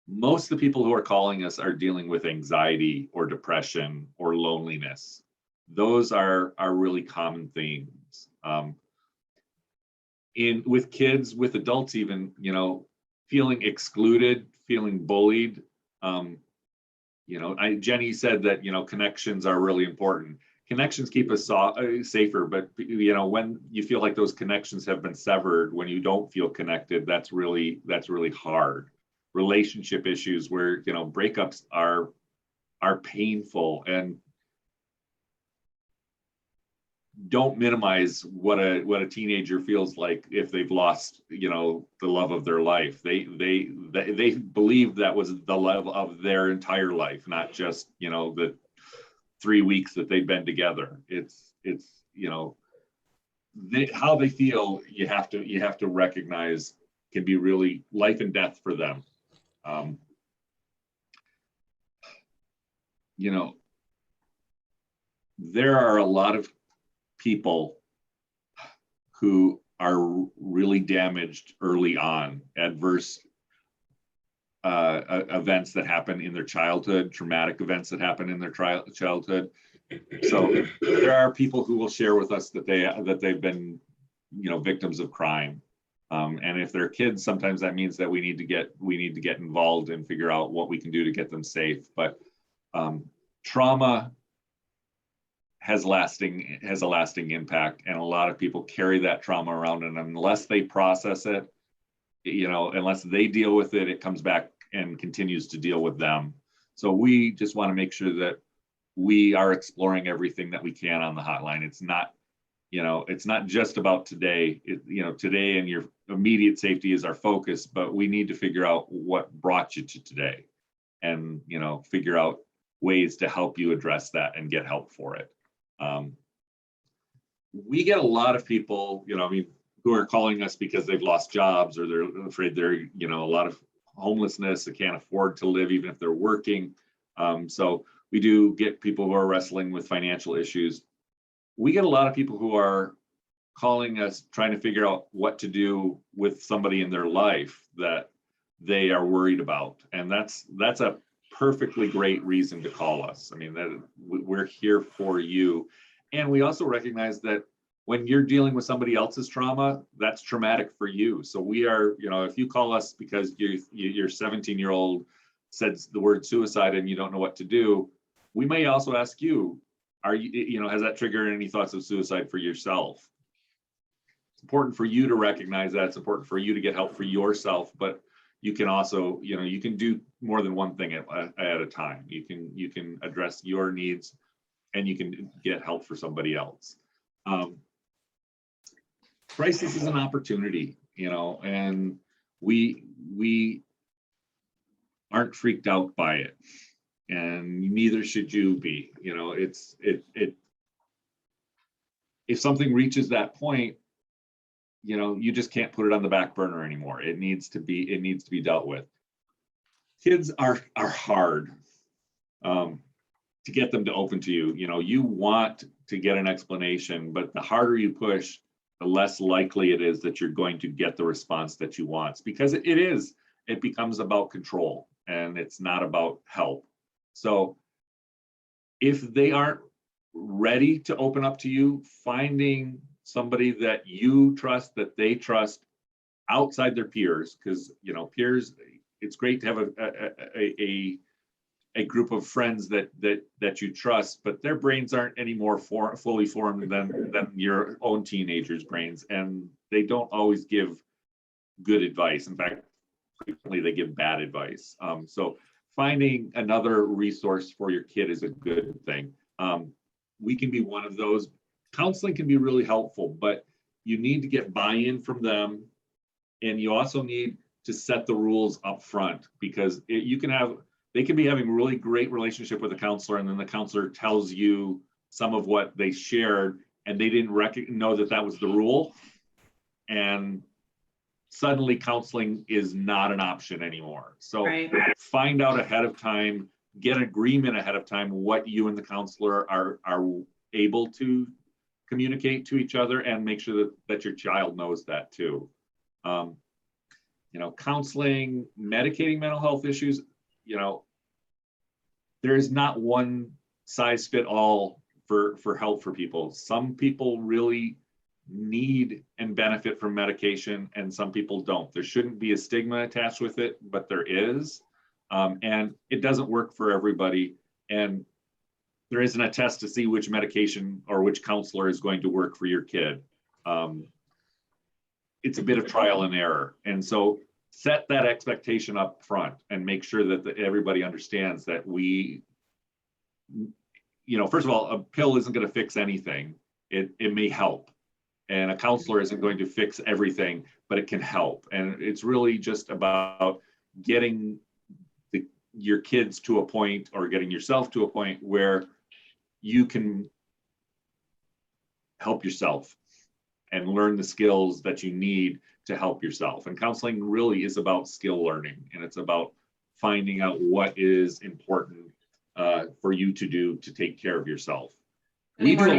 Most of the people who are calling us are dealing with anxiety or depression or loneliness. Those are really common themes. With kids, with adults even, feeling excluded, feeling bullied. Jenny said that, connections are really important. Connections keep us safer, but when you feel like those connections have been severed, when you don't feel connected, that's really hard. Relationship issues where, breakups are painful, and don't minimize what a teenager feels like if they've lost, the love of their life. They believe that was the love of their entire life, not just, the 3 weeks that they've been together. It's how they feel. You have to recognize can be really life and death for them. You know, there are a lot of people who are really damaged early on, adverse events that happen in their childhood, traumatic events that happen in their childhood. So there are people who will share with us that they've been, you know, victims of crime. And if they're kids, sometimes that means that we need to get involved and figure out what we can do to get them safe. But trauma has a lasting impact, and a lot of people carry that trauma around, and unless they process it, you know, unless they deal with it, it comes back and continues to deal with them. So we just want to make sure that we are exploring everything that we can on the hotline. It's not, you know, it's not just about today. You know, today and your immediate safety is our focus, but we need to figure out what brought you to today, and, you know, figure out ways to help you address that and get help for it. We get a lot of people, you know, I mean, who are calling us because they've lost jobs, or they're afraid they're, you know, a lot of homelessness, they can't afford to live even if they're working. So we do get people who are wrestling with financial issues. We get a lot of people who are calling us trying to figure out what to do with somebody in their life that they are worried about. And that's a perfectly great reason to call us. I mean, that we're here for you. And we also recognize that when you're dealing with somebody else's trauma, that's traumatic for you. So we are, you know, if you call us because your 17-year-old said the word suicide and you don't know what to do, we may also ask you, are you, you know, has that triggered any thoughts of suicide for yourself? It's important for you to recognize that. It's important for you to get help for yourself, but you can also, you know, you can do more than one thing at a time. You can address your needs, and you can get help for somebody else. Crisis is an opportunity, you know, and we aren't freaked out by it, and neither should you be. You know, if something reaches that point, you know, you just can't put it on the back burner anymore. It needs to be dealt with. Kids are hard to get them to open to you. You know, you want to get an explanation, but the harder you push, the less likely it is that you're going to get the response that you want, because it becomes about control, and it's not about help. So if they aren't ready to open up to you, finding somebody that you trust, that they trust outside their peers, because, you know, peers, it's great to have a group of friends that you trust, but their brains aren't any more fully formed than your own teenagers' brains, and they don't always give good advice. In fact, frequently they give bad advice. So finding another resource for your kid is a good thing. We can be one of those. Counseling can be really helpful, but you need to get buy-in from them, and you also need to set the rules up front, because they can be having a really great relationship with a counselor, and then the counselor tells you some of what they shared, and they didn't know that was the rule, and suddenly counseling is not an option anymore. So right. Find out ahead of time, get agreement ahead of time what you and the counselor are able to communicate to each other, and make sure that your child knows that too. You know, counseling, medicating mental health issues, you know, there is not one size fit all for help for people. Some people really need and benefit from medication, and some people don't. There shouldn't be a stigma attached with it, but there is, and it doesn't work for everybody. And there isn't a test to see which medication or which counselor is going to work for your kid. It's a bit of trial and error. And so set that expectation up front and make sure that everybody understands that we, you know, first of all, a pill isn't going to fix anything. It may help. And a counselor isn't going to fix everything, but it can help. And it's really just about getting your kids to a point, or getting yourself to a point where you can help yourself and learn the skills that you need to help yourself. And counseling really is about skill learning, and it's about finding out what is important for you to do to take care of yourself. We do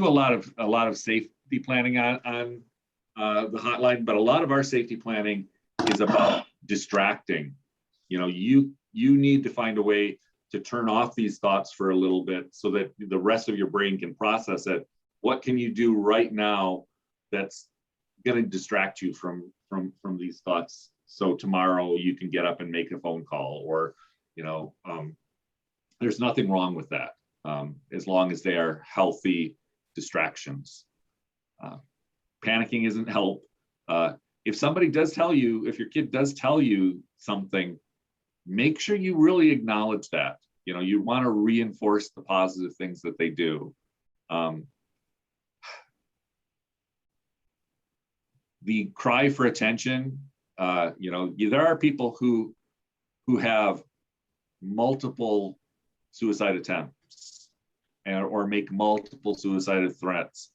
a lot of safety planning on the hotline, but a lot of our safety planning is about distracting. You know, you need to find a way to turn off these thoughts for a little bit so that the rest of your brain can process it. What can you do right now that's going to distract you from these thoughts, so tomorrow you can get up and make a phone call? Or, you know, there's nothing wrong with that, as long as they are healthy distractions. Panicking isn't help. If somebody does tell you, if your kid does tell you something, make sure you really acknowledge that. You know, you want to reinforce the positive things that they do. The cry for attention, you know, there are people who have multiple suicide attempts or make multiple suicide threats.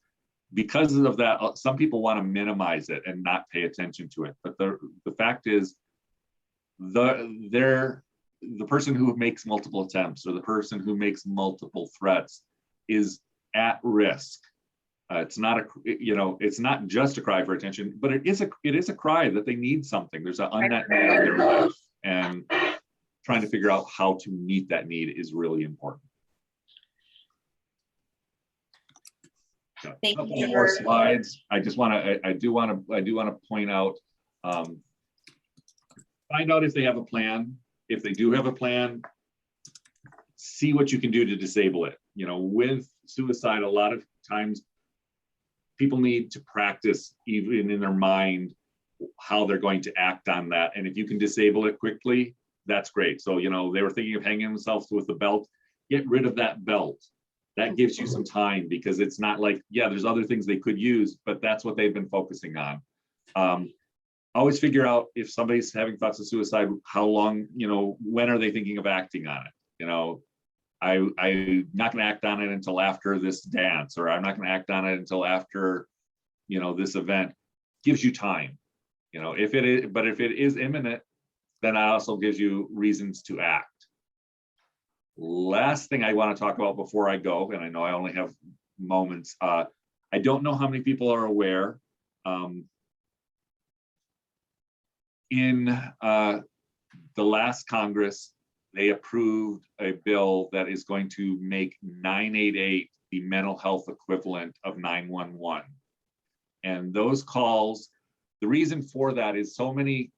Because of that, some people want to minimize it and not pay attention to it. But the fact is, the person who makes multiple attempts or the person who makes multiple threats is at risk. It's not it's not just a cry for attention, but it is a cry that they need something. There's an unmet need in their life, and trying to figure out how to meet that need is really important. Thank A couple you more for- slides. I do want to point out, find out if they have a plan. If they do have a plan, see what you can do to disable it. You know, with suicide, a lot of times people need to practice even in their mind how they're going to act on that. And if you can disable it quickly, that's great. So, you know, they were thinking of hanging themselves with a belt. Get rid of that belt. That gives you some time, because it's not like, yeah, there's other things they could use, but that's what they've been focusing on. Always figure out, if somebody's having thoughts of suicide, how long, you know, when are they thinking of acting on it? You know, I'm not going to act on it until after this dance, or I'm not going to act on it until after, you know, this event. Gives you time, you know, if it is imminent, then it also gives you reasons to act. Last thing I want to talk about before I go, and I know I only have moments, I don't know how many people are aware, in the last Congress, they approved a bill that is going to make 988 the mental health equivalent of 911. And those calls, the reason for that is so many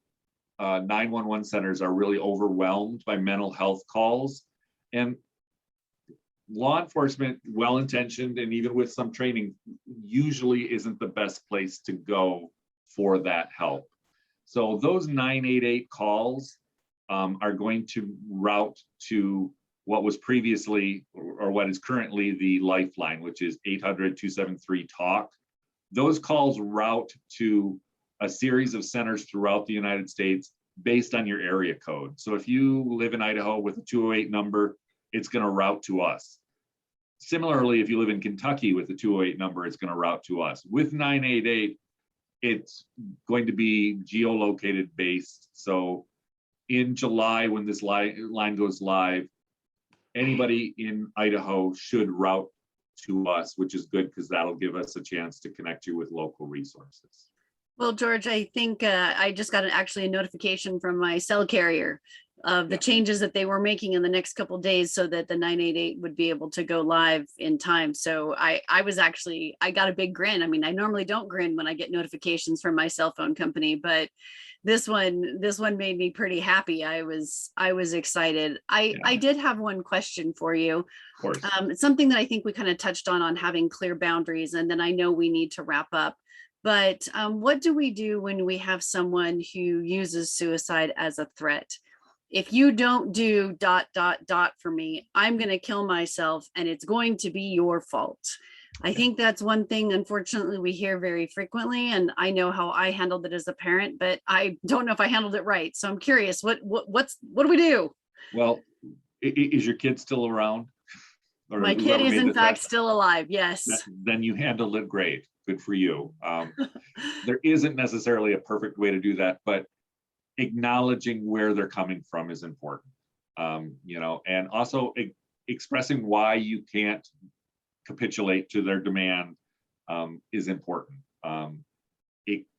911 centers are really overwhelmed by mental health calls. And law enforcement, well-intentioned and even with some training, usually isn't the best place to go for that help. So those 988 calls are going to route to what was previously, or what is currently, the Lifeline, which is 800-273-TALK. Those calls route to a series of centers throughout the United States based on your area code. So if you live in Idaho with a 208 number, it's going to route to us. Similarly, if you live in Kentucky with a 208 number, it's going to route to us. With 988, it's going to be geolocated based. So in July, when this line goes live, anybody in Idaho should route to us, which is good, because that'll give us a chance to connect you with local resources. Well, George, I think I just got actually a notification from my cell carrier of the changes that they were making in the next couple of days, so that the 988 would be able to go live in time. So I got a big grin. I mean, I normally don't grin when I get notifications from my cell phone company, but this one made me pretty happy. I was excited. I did have one question for you. Of course. It's something that I think we kind of touched on having clear boundaries, and then I know we need to wrap up. But what do we do when we have someone who uses suicide as a threat? If you don't do ... for me, I'm going to kill myself, and it's going to be your fault. I think that's one thing, unfortunately, we hear very frequently, and I know how I handled it as a parent, but I don't know if I handled it right. So I'm curious, what do we do? Well, is your kid still around? Or My kid is in fact still alive. Yes. Then you handled it great. good for you. There isn't necessarily a perfect way to do that, but acknowledging where they're coming from is important. You know, and also expressing why you can't capitulate to their demand is important.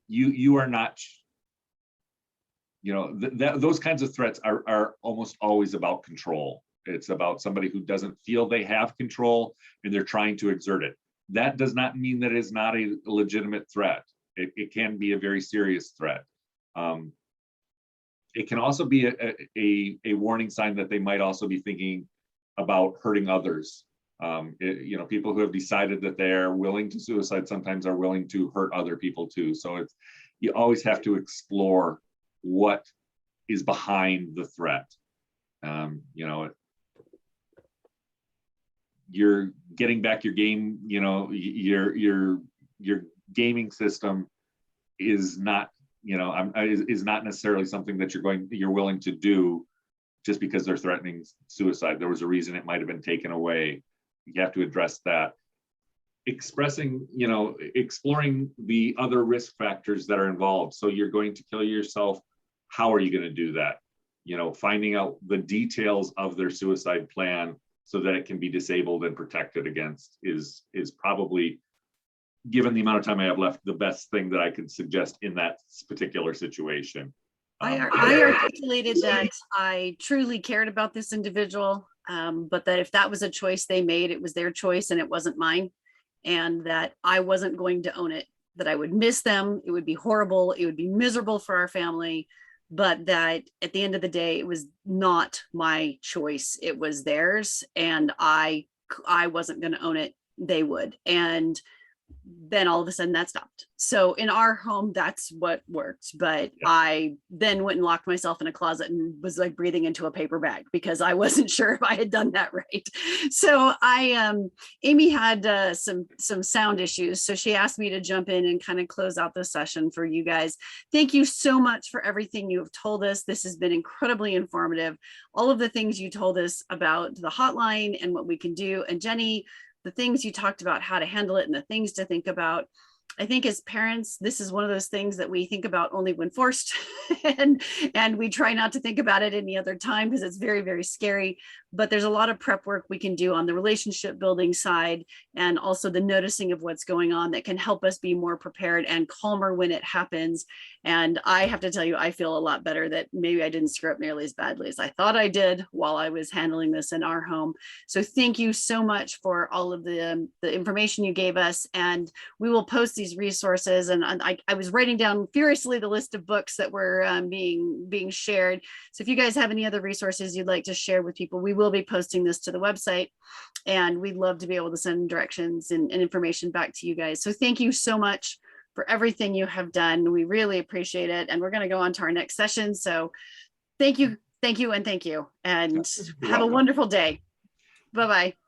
You are not, you know, those kinds of threats are almost always about control. It's about somebody who doesn't feel they have control and they're trying to exert it. That does not mean that it's not a legitimate threat. It can be a very serious threat. It can also be a warning sign that they might also be thinking about hurting others. You know, people who have decided that they're willing to suicide sometimes are willing to hurt other people too. So you always have to explore what is behind the threat. You know, you're getting back your game, you know, your gaming system is not, you know, is not necessarily something that you're willing to do just because they're threatening suicide. There was a reason it might have been taken away. You have to address that. Expressing, you know, exploring the other risk factors that are involved. So you're going to kill yourself. How are you going to do that? You know, finding out the details of their suicide plan so that it can be disabled and protected against is probably, given the amount of time I have left, the best thing that I could suggest in that particular situation. I articulated that I truly cared about this individual, but that if that was a choice they made, it was their choice and it wasn't mine, and that I wasn't going to own it, that I would miss them. It would be horrible. It would be miserable for our family, but that at the end of the day, it was not my choice. It was theirs, and I wasn't going to own it. They would. And then all of a sudden that stopped. So in our home, that's what worked. But yeah. I then went and locked myself in a closet and was like breathing into a paper bag because I wasn't sure if I had done that right. So Amy had some sound issues. So she asked me to jump in and kind of close out the session for you guys. Thank you so much for everything you have told us. This has been incredibly informative. All of the things you told us about the hotline and what we can do. And Jenny, the things you talked about, how to handle it and the things to think about. I think as parents, this is one of those things that we think about only when forced and we try not to think about it any other time because it's very, very scary. But there's a lot of prep work we can do on the relationship building side and also the noticing of what's going on that can help us be more prepared and calmer when it happens. And I have to tell you, I feel a lot better that maybe I didn't screw up nearly as badly as I thought I did while I was handling this in our home. So thank you so much for all of the information you gave us. And we will post these resources. And I was writing down furiously the list of books that were being shared. So if you guys have any other resources you'd like to share with people, we will be posting this to the website. And we'd love to be able to send directions and information back to you guys. So thank you so much for everything you have done. We really appreciate it. And we're going to go on to our next session. So thank you, and thank you. And have a wonderful day. Bye-bye.